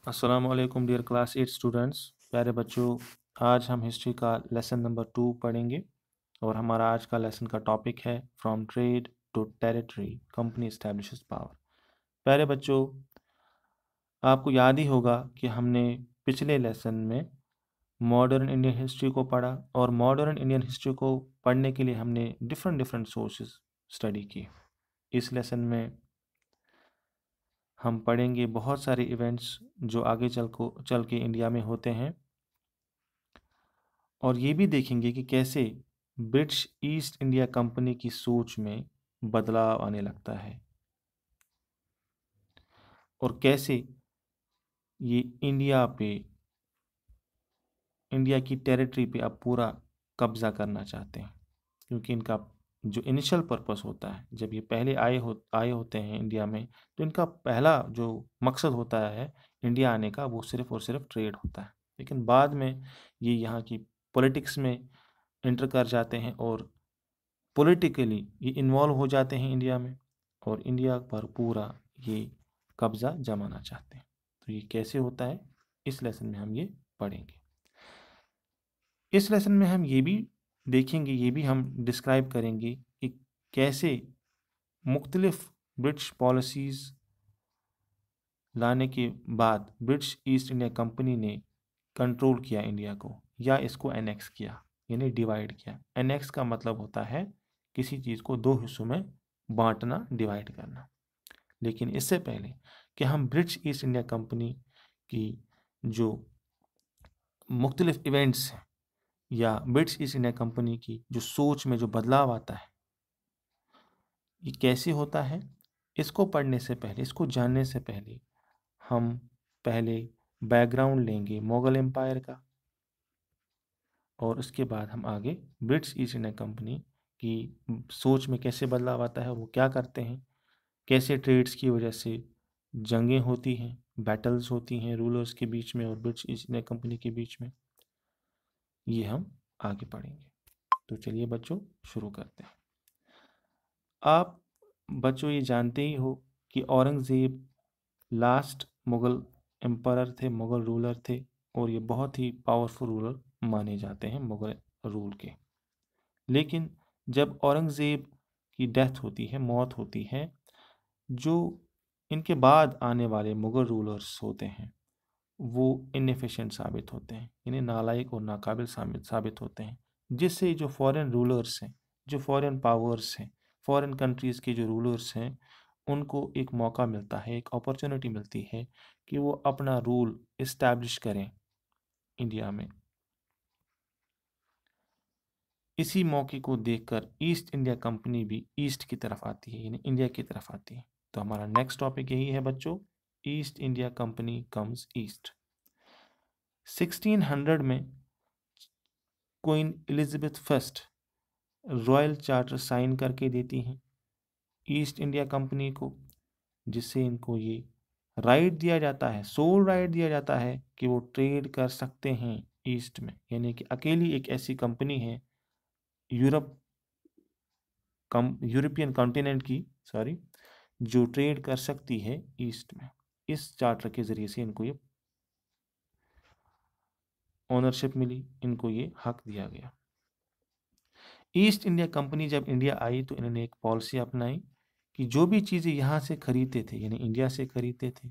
अस्सलामुअलैकुम dear class 8 students. प्यारे बच्चों, आज हम हिस्ट्री का लेसन नंबर 2 पढ़ेंगे और हमारा आज का लेसन का टॉपिक है from trade to territory company establishes power. प्यारे बच्चों, आपको याद ही होगा कि हमने पिछले लेसन में मॉडर्न इंडियन हिस्ट्री को पढ़ा और मॉडर्न इंडियन हिस्ट्री को पढ़ने के लिए हमने डिफरेंट डिफरेंट सोर्सेज स्टडी किए। इस लेसन में हम पढ़ेंगे बहुत सारे इवेंट्स जो आगे चल के इंडिया में होते हैं और ये भी देखेंगे कि कैसे ब्रिटिश ईस्ट इंडिया कंपनी की सोच में बदलाव आने लगता है और कैसे ये इंडिया की टेरिटरी पे अब पूरा कब्जा करना चाहते हैं। क्योंकि इनका जो इनिशियल पर्पस होता है, जब ये पहले आए होते हैं इंडिया में, तो इनका पहला जो मकसद होता है इंडिया आने का, वो सिर्फ और सिर्फ ट्रेड होता है। लेकिन बाद में ये यहाँ की पॉलिटिक्स में इंटर कर जाते हैं और पॉलिटिकली ये इन्वॉल्व हो जाते हैं इंडिया में और इंडिया पर पूरा ये कब्ज़ा जमाना चाहते हैं। तो ये कैसे होता है, इस लेसन में हम ये पढ़ेंगे। इस लेसन में हम ये भी देखेंगे, ये भी हम डिस्क्राइब करेंगे कि कैसे मुख्तलिफ ब्रिटिश पॉलिसीज़ लाने के बाद ब्रिटिश ईस्ट इंडिया कंपनी ने कंट्रोल किया इंडिया को या इसको एनेक्स किया, यानी डिवाइड किया। एनेक्स का मतलब होता है किसी चीज़ को दो हिस्सों में बांटना, डिवाइड करना। लेकिन इससे पहले कि हम ब्रिटिश ईस्ट इंडिया कंपनी की जो मुख्तलिफ इवेंट्स हैं या ब्रिटिश ईस्ट इंडिया कंपनी की जो सोच में जो बदलाव आता है, ये कैसे होता है, इसको पढ़ने से पहले, इसको जानने से पहले हम पहले बैकग्राउंड लेंगे मुग़ल एम्पायर का और उसके बाद हम आगे ब्रिटिश ईस्ट इंडिया कंपनी की सोच में कैसे बदलाव आता है, वो क्या करते हैं, कैसे ट्रेड्स की वजह से जंगें होती हैं, बैटल्स होती हैं रूलर्स के बीच में और ब्रिटिश ईस्ट इंडिया कंपनी के बीच में, ये हम आगे पढ़ेंगे। तो चलिए बच्चों, शुरू करते हैं। आप बच्चों ये जानते ही हो कि औरंगज़ेब लास्ट मुग़ल एम्परर थे, मुग़ल रूलर थे और ये बहुत ही पावरफुल रूलर माने जाते हैं मुग़ल रूल के। लेकिन जब औरंगज़ेब की डेथ होती है, मौत होती है, जो इनके बाद आने वाले मुग़ल रूलर्स होते हैं वो इनएफिशिएंट साबित होते हैं, यानी नालायक और नाकाबिल साबित होते हैं, जिससे जो फॉरेन रूलर्स हैं, जो फॉरेन पावर्स हैं, फॉरेन कंट्रीज़ के जो रूलर्स हैं, उनको एक मौका मिलता है, एक अपॉर्चुनिटी मिलती है कि वो अपना रूल इस्टेब्लिश करें इंडिया में। इसी मौके को देखकर ईस्ट इंडिया कंपनी भी ईस्ट की तरफ आती है, यानी इंडिया की तरफ आती है। तो हमारा नेक्स्ट टॉपिक यही है बच्चों, East India company comes east. 1600 में queen Elizabeth first royal charter sign करके देती हैं ईस्ट इंडिया कंपनी को, जिससे इनको ये राइट दिया जाता है, सोल राइट दिया जाता है कि वो ट्रेड कर सकते हैं ईस्ट में, यानी कि अकेली एक ऐसी कंपनी है यूरोप यूरोपियन कॉन्टिनेंट की, सॉरी, जो ट्रेड कर सकती है ईस्ट में। इस चार्टर के ज़रिए से इनको ये ओनरशिप मिली, इनको ये हक दिया गया। ईस्ट इंडिया कंपनी जब इंडिया आई तो इन्होंने एक पॉलिसी अपनाई कि जो भी चीज़ें यहाँ से खरीदते थे, यानी इंडिया से खरीदते थे,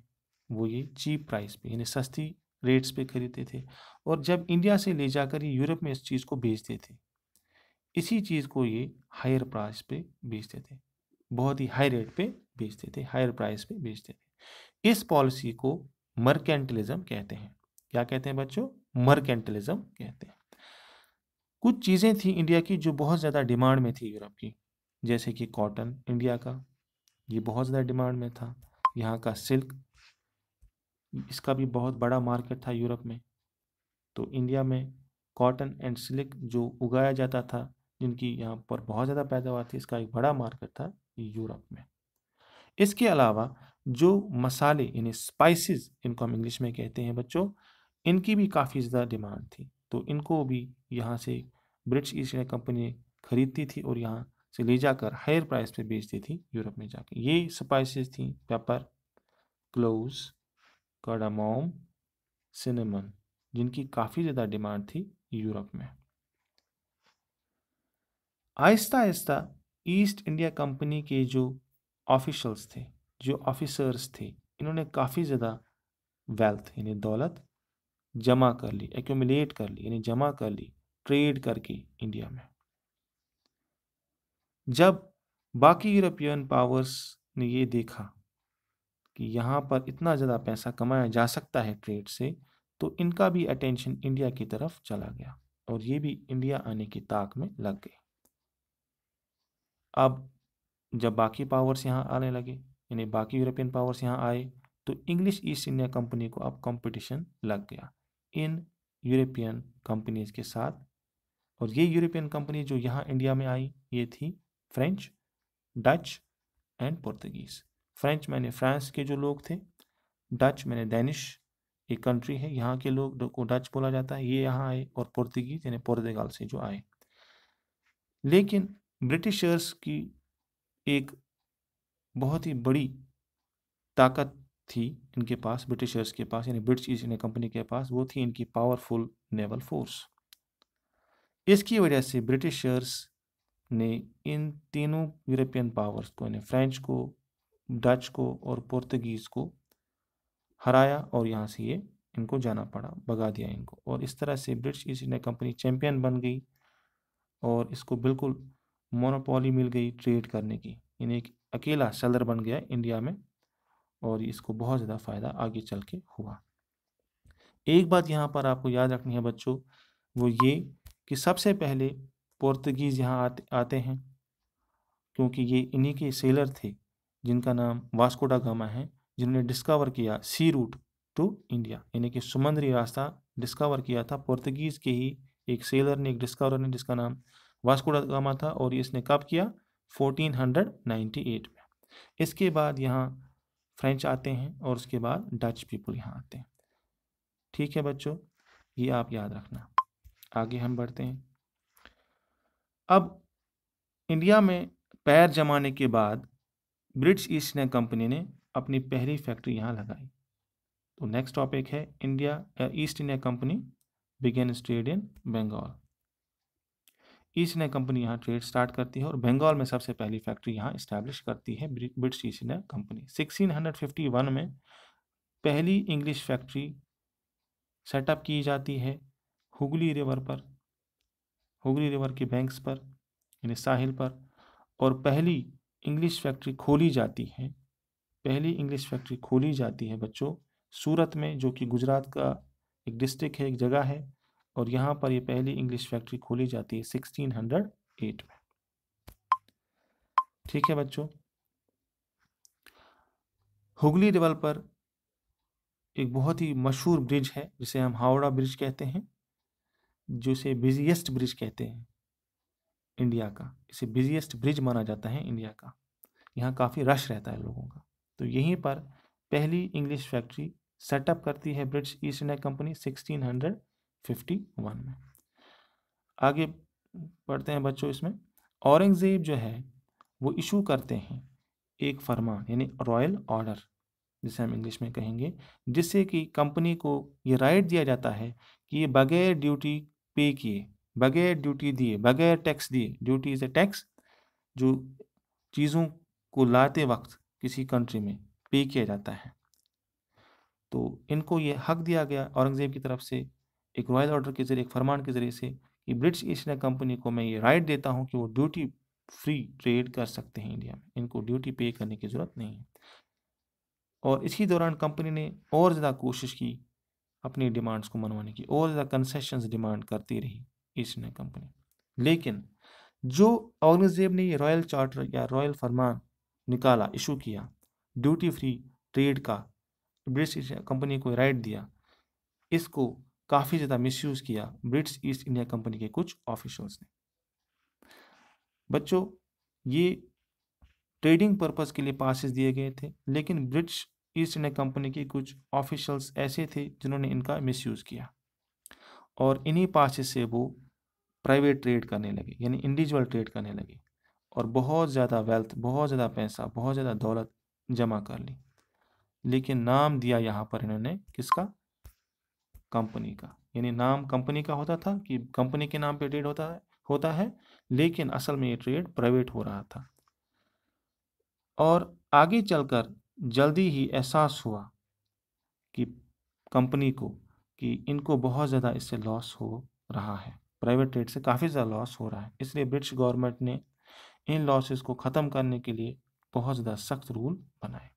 वो ये चीप प्राइस पे, यानी सस्ती रेट्स पे खरीदते थे और जब इंडिया से ले जाकर ये यूरोप में इस चीज़ को बेचते थे, इसी चीज़ को ये हायर प्राइस पे बेचते थे, बहुत ही हाई रेट पे बेचते थे, हायर प्राइस पे बेचते थे। इस पॉलिसी को मर्केंटलिज्म कहते हैं। क्या कहते हैं बच्चों? मर्केंटलिज्म कहते हैं। कुछ चीज़ें थी इंडिया की जो बहुत ज़्यादा डिमांड में थी यूरोप की, जैसे कि कॉटन इंडिया का, ये बहुत ज़्यादा डिमांड में था। यहाँ का सिल्क, इसका भी बहुत बड़ा मार्केट था यूरोप में। तो इंडिया में कॉटन एंड सिल्क जो उगाया जाता था, जिनकी यहाँ पर बहुत ज़्यादा पैदावार थी, इसका एक बड़ा मार्केट था यूरोप में। इसके अलावा जो मसाले, यानी स्पाइसेस, इनको हम इंग्लिश में कहते हैं बच्चों, इनकी भी काफ़ी ज़्यादा डिमांड थी। तो इनको भी यहाँ से ब्रिटिश ईस्ट इंडिया कंपनी खरीदती थी और यहाँ से ले जाकर हायर प्राइस पे बेचती थी यूरोप में जाके। ये स्पाइसेस थी पेपर, क्लोव्स, कार्डामोम, सिनेमन, जिनकी काफ़ी ज़्यादा डिमांड थी यूरोप में। Aahista Aahista east India company के जो ऑफिशल्स थे, जो ऑफिसर्स थे, इन्होंने काफ़ी ज़्यादा वेल्थ यानी दौलत जमा कर ली, एक्यूमुलेट कर ली, यानी जमा कर ली ट्रेड करके इंडिया में। जब बाकी यूरोपियन पावर्स ने ये देखा कि यहाँ पर इतना ज़्यादा पैसा कमाया जा सकता है ट्रेड से, तो इनका भी अटेंशन इंडिया की तरफ चला गया और ये भी इंडिया आने की ताक में लग गए। अब जब बाकी पावर्स यहाँ आने लगे, यानी बाकी यूरोपियन पावर्स यहाँ आए, तो इंग्लिश ईस्ट इंडिया कंपनी को अब कंपटीशन लग गया इन यूरोपियन कंपनीज के साथ। और ये यूरोपियन कंपनी जो यहाँ इंडिया में आई, ये थी French, Dutch and Portuguese. French मैंने फ्रांस के जो लोग थे, डच मैंने डेनिश एक कंट्री है, यहाँ के लोग को डच बोला जाता है, ये यहाँ आए, और पुर्तगीज यानी पुर्तगाल से जो आए। लेकिन ब्रिटिशर्स की एक बहुत ही बड़ी ताकत थी इनके पास, ब्रिटिशर्स के पास, यानी ब्रिटिश ईस्ट इंडिया कंपनी के पास, वो थी इनकी पावरफुल नेवल फोर्स। इसकी वजह से ब्रिटिशर्स ने इन तीनों यूरोपियन पावर्स को, यानी फ्रेंच को, डच को और पुर्तगीज को हराया और यहाँ से ये इनको जाना पड़ा, भगा दिया इनको। और इस तरह से British east India company champion बन गई और इसको बिल्कुल मोनोपोली मिल गई ट्रेड करने की, यानी एक अकेला सेलर बन गया इंडिया में और इसको बहुत ज़्यादा फ़ायदा आगे चल के हुआ। एक बात यहाँ पर आपको याद रखनी है बच्चों, वो ये कि सबसे पहले पुर्तगीज़ यहाँ आते हैं, क्योंकि ये इन्हीं के सेलर थे जिनका नाम वास्को डा गामा है, जिन्होंने डिस्कवर किया सी रूट टू इंडिया, यानी कि समुद्री रास्ता डिस्कवर किया था पुर्तगीज़ के ही एक सेलर ने, एक डिस्कवरर ने, जिसका नाम वास्को डा गामा था। और इसने कब किया? 1498 में। इसके बाद यहाँ फ्रेंच आते हैं और उसके बाद डच पीपल यहाँ आते हैं। ठीक है बच्चों, ये आप याद रखना। आगे हम बढ़ते हैं। अब इंडिया में पैर जमाने के बाद ब्रिटिश ईस्ट इंडिया कंपनी ने अपनी पहली फैक्ट्री यहाँ लगाई। तो नेक्स्ट टॉपिक है India East India company began trade in Bengal. East India company यहाँ ट्रेड स्टार्ट करती है और बंगाल में सबसे पहली फैक्ट्री यहाँ इस्टेब्लिश करती है ब्रिटिश ईस्ट इंडिया कंपनी। 1651 में पहली इंग्लिश फैक्ट्री सेटअप की जाती है हुगली रिवर पर, हुगली रिवर के बैंक्स पर, यानी साहिल पर। और पहली इंग्लिश फैक्ट्री खोली जाती है, पहली इंग्लिश फैक्ट्री खोली जाती है बच्चों सूरत में, जो कि गुजरात का एक डिस्ट्रिक्ट है, एक जगह है। और यहाँ पर ये पहली इंग्लिश फैक्ट्री खोली जाती है 1608 में। ठीक है बच्चों, हुगली रिवर पर एक बहुत ही मशहूर ब्रिज है जिसे हम हावड़ा ब्रिज कहते हैं, जिसे बिजिएस्ट ब्रिज कहते हैं इंडिया का। इसे बिजिएस्ट ब्रिज माना जाता है इंडिया का। यहाँ काफ़ी रश रहता है लोगों का। तो यहीं पर पहली इंग्लिश फैक्ट्री सेटअप करती है ब्रिटिश ईस्ट इंडिया कंपनी 1651 में। आगे बढ़ते हैं बच्चों। इसमें औरंगज़ेब जो है वो इशू करते हैं एक फरमान, यानी रॉयल ऑर्डर जिसे हम इंग्लिश में कहेंगे, जिससे कि कंपनी को ये राइट दिया जाता है कि ये बगैर ड्यूटी पे किए, बगैर ड्यूटी दिए, बगैर टैक्स दिए, ड्यूटी इज़ ए टैक्स, जो चीज़ों को लाते वक्त किसी कंट्री में पे किया जाता है, तो इनको ये हक दिया गया औरंगज़ेब की तरफ से एक रॉयल ऑर्डर के ज़रिए, एक फरमान के ज़रिए से, कि ब्रिटिश ईस्ट इंडिया कंपनी को मैं ये राइट देता हूँ कि वो ड्यूटी फ्री ट्रेड कर सकते हैं इंडिया में, इनको ड्यूटी पे करने की ज़रूरत नहीं है। और इसी दौरान कंपनी ने और ज़्यादा कोशिश की अपनी डिमांड्स को मनवाने की, और ज़्यादा कंसेशंस डिमांड करती रही ईस्ट इंडिया कंपनी। लेकिन जो औरंगज़ेब ने ये रॉयल चार्टर या रॉयल फरमान निकाला, इशू किया ड्यूटी फ्री ट्रेड का, ब्रिटिश कंपनी को राइट दिया, इसको काफ़ी ज़्यादा मिसयूज़ किया ब्रिटिश ईस्ट इंडिया कंपनी के कुछ ऑफिशल्स ने। बच्चों, ये ट्रेडिंग पर्पस के लिए पासेस दिए गए थे, लेकिन ब्रिटिश ईस्ट इंडिया कंपनी के कुछ ऑफिशल्स ऐसे थे जिन्होंने इनका मिसयूज़ किया और इन्हीं पासेस से वो प्राइवेट ट्रेड करने लगे, यानी इंडिविजुअल ट्रेड करने लगे और बहुत ज़्यादा वेल्थ, बहुत ज़्यादा पैसा, बहुत ज़्यादा दौलत जमा कर ली। लेकिन नाम दिया यहाँ पर इन्होंने किसका? कंपनी का। यानी नाम कंपनी का होता था कि कंपनी के नाम पे ट्रेड होता है, लेकिन असल में ये ट्रेड प्राइवेट हो रहा था। और आगे चलकर जल्दी ही एहसास हुआ कि कंपनी को कि इनको बहुत ज़्यादा इससे लॉस हो रहा है, प्राइवेट ट्रेड से काफ़ी ज़्यादा लॉस हो रहा है। इसलिए ब्रिटिश गवर्नमेंट ने इन लॉसेस को ख़त्म करने के लिए बहुत ज़्यादा सख्त रूल बनाए।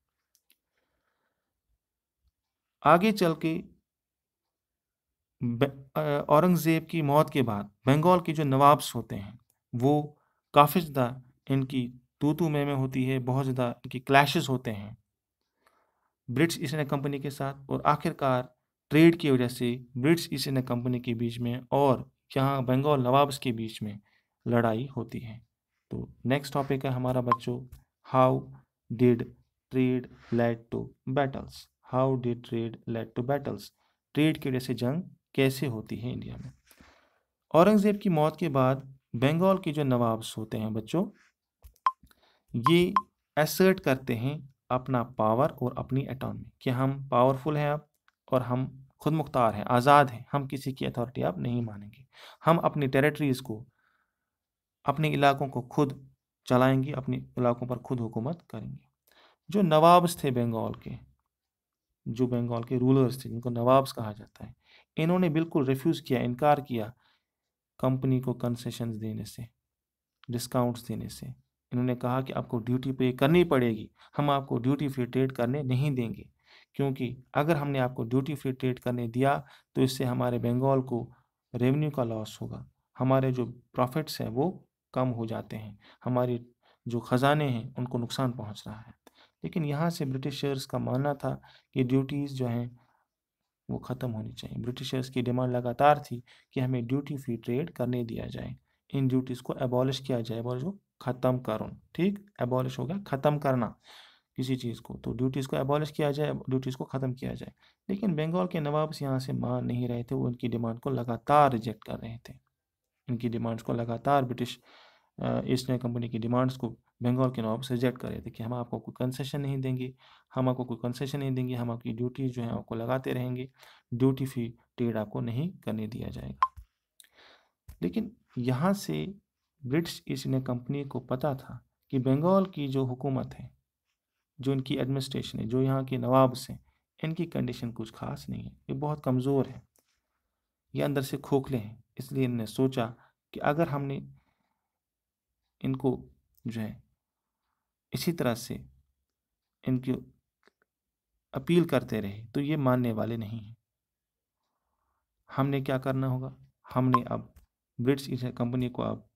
आगे चल के औरंगज़ेब की मौत के बाद बंगाल के जो नवाब्स होते हैं वो काफ़ी ज़्यादा इनकी तू में होती है, बहुत ज़्यादा इनकी क्लैशेस होते हैं ब्रिटिश ईस्ट इंडिया कंपनी के साथ। और आखिरकार ट्रेड की वजह से ब्रिटिश ईस्ट इंडिया कंपनी के बीच में और यहाँ बंगाल नवाब्स के बीच में लड़ाई होती है। तो नेक्स्ट टॉपिक है हमारा बच्चों, how did trade led to battles. How did trade led to battles, trade की वजह से जंग कैसे होती है इंडिया में। औरंगज़ेब की मौत के बाद बंगाल के जो नवाब्स होते हैं बच्चों, ये असर्ट करते हैं अपना पावर और अपनी एटॉनमी कि हम पावरफुल हैं अब और हम खुद मुख्तार हैं, आज़ाद हैं, हम किसी की अथॉरिटी अब नहीं मानेंगे। हम अपनी टेरिटरीज़ को, अपने इलाकों को खुद चलाएंगे, अपने इलाकों पर खुद हुकूमत करेंगे। जो नवाब्स थे बंगाल के, जो बंगाल के रूलर्स थे जिनको नवाब्स कहा जाता है, इन्होंने बिल्कुल रिफ्यूज़ किया, इनकार किया कंपनी को कंसेशंस देने से, डिस्काउंट्स देने से। इन्होंने कहा कि आपको ड्यूटी पे करनी पड़ेगी, हम आपको ड्यूटी फ्री ट्रेड करने नहीं देंगे, क्योंकि अगर हमने आपको ड्यूटी फ्री ट्रेड करने दिया तो इससे हमारे बंगाल को रेवेन्यू का लॉस होगा, हमारे जो प्रॉफिट्स हैं वो कम हो जाते हैं, हमारे जो ख़जाने हैं उनको नुकसान पहुंच रहा है। लेकिन यहाँ से ब्रिटिशर्स का मानना था कि ड्यूटीज़ जो हैं वो ख़त्म होनी चाहिए। ब्रिटिशर्स की डिमांड लगातार थी कि हमें ड्यूटी फ्री ट्रेड करने दिया जाए, इन ड्यूटीज़ को एबॉलिश किया जाए, एबॉलिश को ख़त्म करो। ठीक, एबॉलिश हो गया ख़त्म करना किसी चीज़ को, तो ड्यूटीज़ को एबॉलिश किया जाए, ड्यूटीज़ को ख़त्म किया जाए। लेकिन बंगाल के नवाब्स यहाँ से मान नहीं रहे थे, वो उनकी डिमांड को लगातार रिजेक्ट कर रहे थे। इनकी डिमांड्स को लगातार ब्रिटिश ईस्ट इंडिया कंपनी की डिमांड्स को बंगाल के नवाब रिजेक्ट कर रहे थे कि हम आपको कोई कंसेशन नहीं देंगे, हम आपको कोई कंसेशन नहीं देंगे, हम आपकी ड्यूटी जो है आपको लगाते रहेंगे, ड्यूटी फ्री ट्रेड आपको नहीं करने दिया जाएगा। लेकिन यहाँ से ब्रिटिश ईस्ट इंडिया कंपनी को पता था कि बंगाल की जो हुकूमत है, जो इनकी एडमिनिस्ट्रेशन है, जो यहाँ के नवाब्स हैं, इनकी कंडीशन कुछ खास नहीं है, ये बहुत कमज़ोर है, ये अंदर से खोखले हैं। इसलिए इन्होंने सोचा कि अगर हमने इनको जो है इसी तरह से इनकी अपील करते रहे तो ये मानने वाले नहीं हैं। हमने क्या करना होगा, हमने अब ब्रिटिश ईस्ट इंडिया कंपनी को अब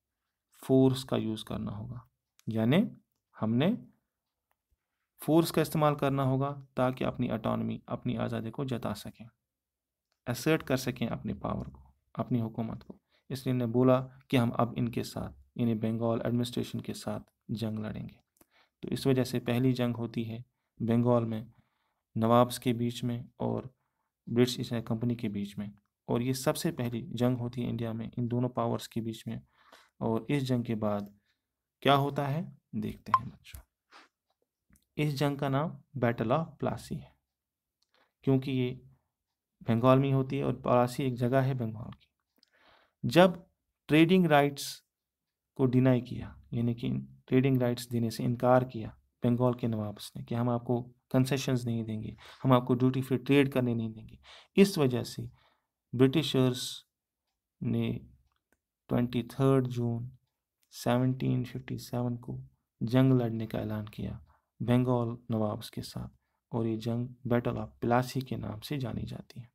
फोर्स का यूज़ करना होगा, यानी हमने फोर्स का इस्तेमाल करना होगा ताकि अपनी ऑटोनॉमी, अपनी आज़ादी को जता सकें, असर्ट कर सकें अपने पावर को, अपनी हुकूमत को। इसलिए ने बोला कि हम अब इनके साथ यानी बंगाल एडमिनिस्ट्रेशन के साथ जंग लड़ेंगे। तो इस वजह से पहली जंग होती है बंगाल में नवाब्स के बीच में और ब्रिटिश ईस्ट इंडिया कंपनी के बीच में, और ये सबसे पहली जंग होती है इंडिया में इन दोनों पावर्स के बीच में। और इस जंग के बाद क्या होता है देखते हैं बच्चों। इस जंग का नाम बैटल ऑफ प्लासी है, क्योंकि ये बंगाल में होती है और प्लासी एक जगह है बंगाल की। जब ट्रेडिंग राइट्स को डिनाई किया, यानी कि ट्रेडिंग राइट्स देने से इनकार किया बंगाल के नवाब्स ने कि हम आपको कंसेशंस नहीं देंगे, हम आपको ड्यूटी फ्री ट्रेड करने नहीं देंगे, इस वजह से ब्रिटिशर्स ने 23 जून 1757 को जंग लड़ने का ऐलान किया बंगाल नवाब्स के साथ, और ये जंग बैटल ऑफ प्लासी के नाम से जानी जाती है।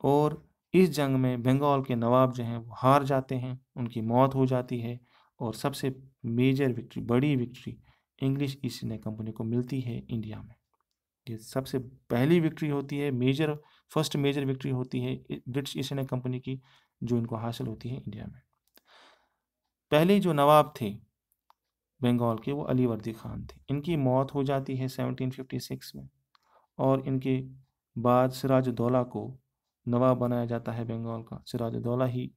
और इस जंग में बंगाल के नवाब जो हैं वो हार जाते हैं, उनकी मौत हो जाती है, और सबसे मेजर विक्ट्री, बड़ी victory English east India company को मिलती है इंडिया में। ये सबसे पहली विक्ट्री होती है, फर्स्ट मेजर विक्ट्री होती है ब्रिटिश ईस्ट इंडिया कंपनी की, जो इनको हासिल होती है इंडिया में। पहले जो नवाब थे बंगाल के वो अली वर्दी खान थे, इनकी मौत हो जाती है 1756 में, और इनके बाद सिराजुद्दौला को नवाब बनाया जाता है बंगाल का। सिराजुद्दौला ही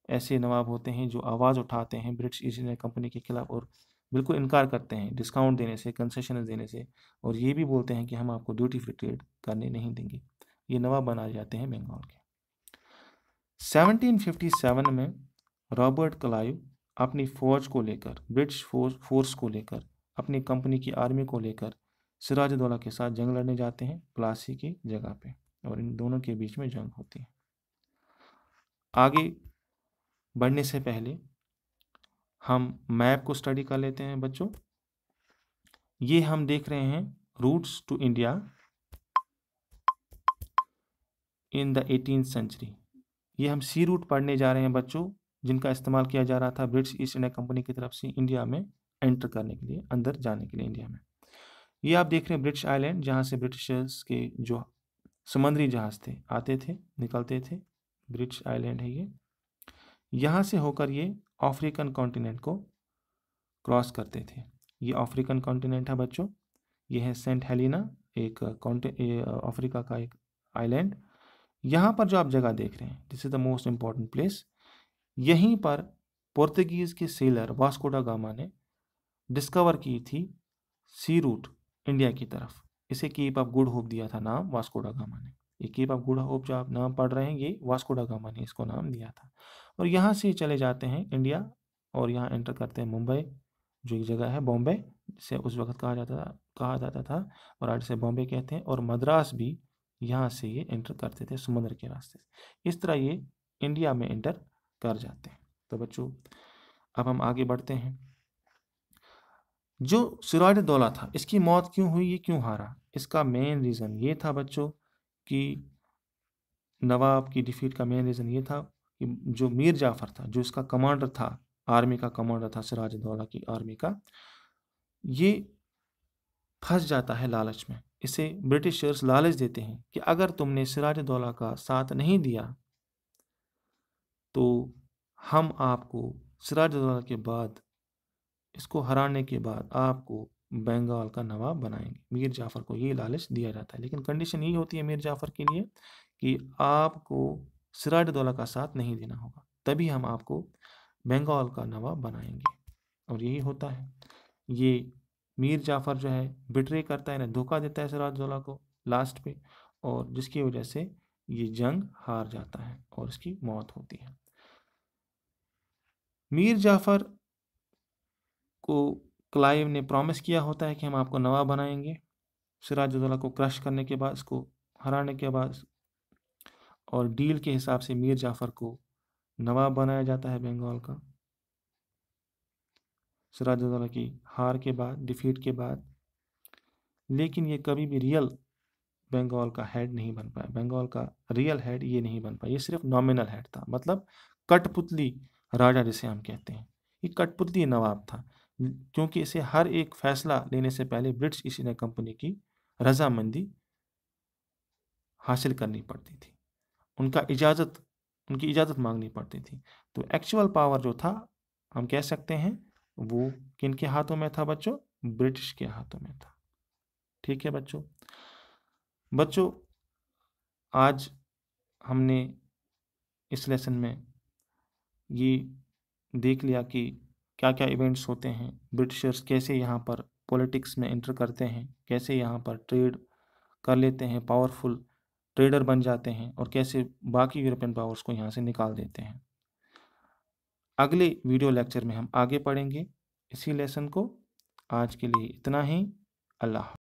ऐसे नवाब होते हैं जो आवाज़ उठाते हैं ब्रिटिश ईस्ट इंडिया कंपनी के खिलाफ और बिल्कुल इनकार करते हैं डिस्काउंट देने से, कंसेशन देने से, और ये भी बोलते हैं कि हम आपको ड्यूटी फ्री ट्रेड करने नहीं देंगे। ये नवाब बनाए जाते हैं बंगाल के। 1757 में रॉबर्ट क्लाइव अपनी फौज को लेकर, ब्रिटिश फोर्स को लेकर, अपनी कंपनी की आर्मी को लेकर सिराजुद्दौला के साथ जंग लड़ने जाते हैं प्लासी की जगह पे, और इन दोनों के बीच में जंग होती है। आगे बढ़ने से पहले हम मैप को स्टडी कर लेते हैं बच्चों। ये हम देख रहे हैं routes to India in the 18th century. ये हम सी रूट पढ़ने जा रहे हैं बच्चों, जिनका इस्तेमाल किया जा रहा था ब्रिटिश ईस्ट इंडिया कंपनी की तरफ से इंडिया में एंटर करने के लिए, अंदर जाने के लिए इंडिया में। ये आप देख रहे हैं ब्रिटिश आइलैंड, जहाँ से ब्रिटिशर्स के जो समुद्री जहाज थे आते थे, निकलते थे। ब्रिटिश आइलैंड है ये। यहाँ से होकर ये अफ्रीकन कॉन्टिनेंट को क्रॉस करते थे। ये अफ्रीकन कॉन्टिनेंट है बच्चों। ये है सेंट हेलिना, एक अफ्रीका का एक आइलैंड। यहाँ पर जो आप जगह देख रहे हैं, this is the most important place. यहीं पर पोर्तुगीज के सेलर वास्को डा गामा ने डिस्कवर की थी सी रूट इंडिया की तरफ। इसे केप ऑफ गुड होप दिया था नाम वास्को डा गामा ने। ये केप ऑफ गुड होप जो आप नाम पढ़ रहे हैं, ये वास्को डा गामा ने इसको नाम दिया था। और यहाँ से चले जाते हैं इंडिया, और यहाँ एंटर करते हैं मुंबई, जो एक जगह है बॉम्बे, जिसे उस वक्त कहा जाता था, और आज से बॉम्बे कहते हैं। और मद्रास भी यहाँ से ये एंटर करते थे समुद्र के रास्ते से। इस तरह ये इंडिया में एंटर कर जाते हैं। तो बच्चों अब हम आगे बढ़ते हैं। जो सिराजुद्दौला था, इसकी मौत क्यों हुई, ये क्यों हारा? इसका मेन रीज़न ये था बच्चों कि नवाब की डिफीट का मेन रीज़न ये था कि जो मीर जाफ़र था, जो इसका कमांडर था, आर्मी का कमांडर था सिराजुद्दौला की आर्मी का, ये फंस जाता है लालच में। इसे ब्रिटिशर्स लालच देते हैं कि अगर तुमने सिराजुद्दौला का साथ नहीं दिया तो हम आपको सिराजुद्दौला के बाद, इसको हराने के बाद आपको बंगाल का नवाब बनाएंगे। मीर जाफ़र को ये लालच दिया जाता है, लेकिन कंडीशन यही होती है मीर जाफ़र के लिए कि आपको सिराजुद्दौला का साथ नहीं देना होगा, तभी हम आपको बंगाल का नवाब बनाएंगे। और यही होता है। ये मीर जाफ़र जो है बिट्रे करता है, धोखा देता है सिराजुद्दौला को लास्ट पे, और जिसकी वजह से ये जंग हार जाता है और इसकी मौत होती है। मीर जाफ़र को क्लाइव ने प्रॉमिस किया होता है कि हम आपको नवाब बनाएंगे सिराजुद्दौला को क्रश करने के बाद, इसको हराने के बाद, और डील के हिसाब से मीर जाफ़र को नवाब बनाया जाता है बंगाल का सिराजुद्दौला की हार के बाद, डिफीट के बाद। लेकिन ये कभी भी रियल बंगाल का हेड नहीं बन पाया। बंगाल का रियल हेड ये नहीं बन पाया, ये सिर्फ नॉमिनल हेड था, मतलब कठपुतली राजा जिसे हम कहते हैं। ये कठपुतली नवाब था, क्योंकि इसे हर एक फैसला लेने से पहले ब्रिटिश ईस्ट इंडिया कंपनी की रजामंदी हासिल करनी पड़ती थी, उनकी इजाज़त मांगनी पड़ती थी। तो एक्चुअल पावर जो था, हम कह सकते हैं, वो किन के हाथों में था बच्चों? ब्रिटिश के हाथों में था। ठीक है बच्चों आज हमने इस लेसन में ये देख लिया कि क्या क्या इवेंट्स होते हैं, ब्रिटिशर्स कैसे यहाँ पर पॉलिटिक्स में एंटर करते हैं, कैसे यहाँ पर ट्रेड कर लेते हैं, पावरफुल ट्रेडर बन जाते हैं, और कैसे बाकी यूरोपियन पावर्स को यहाँ से निकाल देते हैं। अगले वीडियो लेक्चर में हम आगे पढ़ेंगे इसी लेसन को। आज के लिए इतना ही। अल्लाह।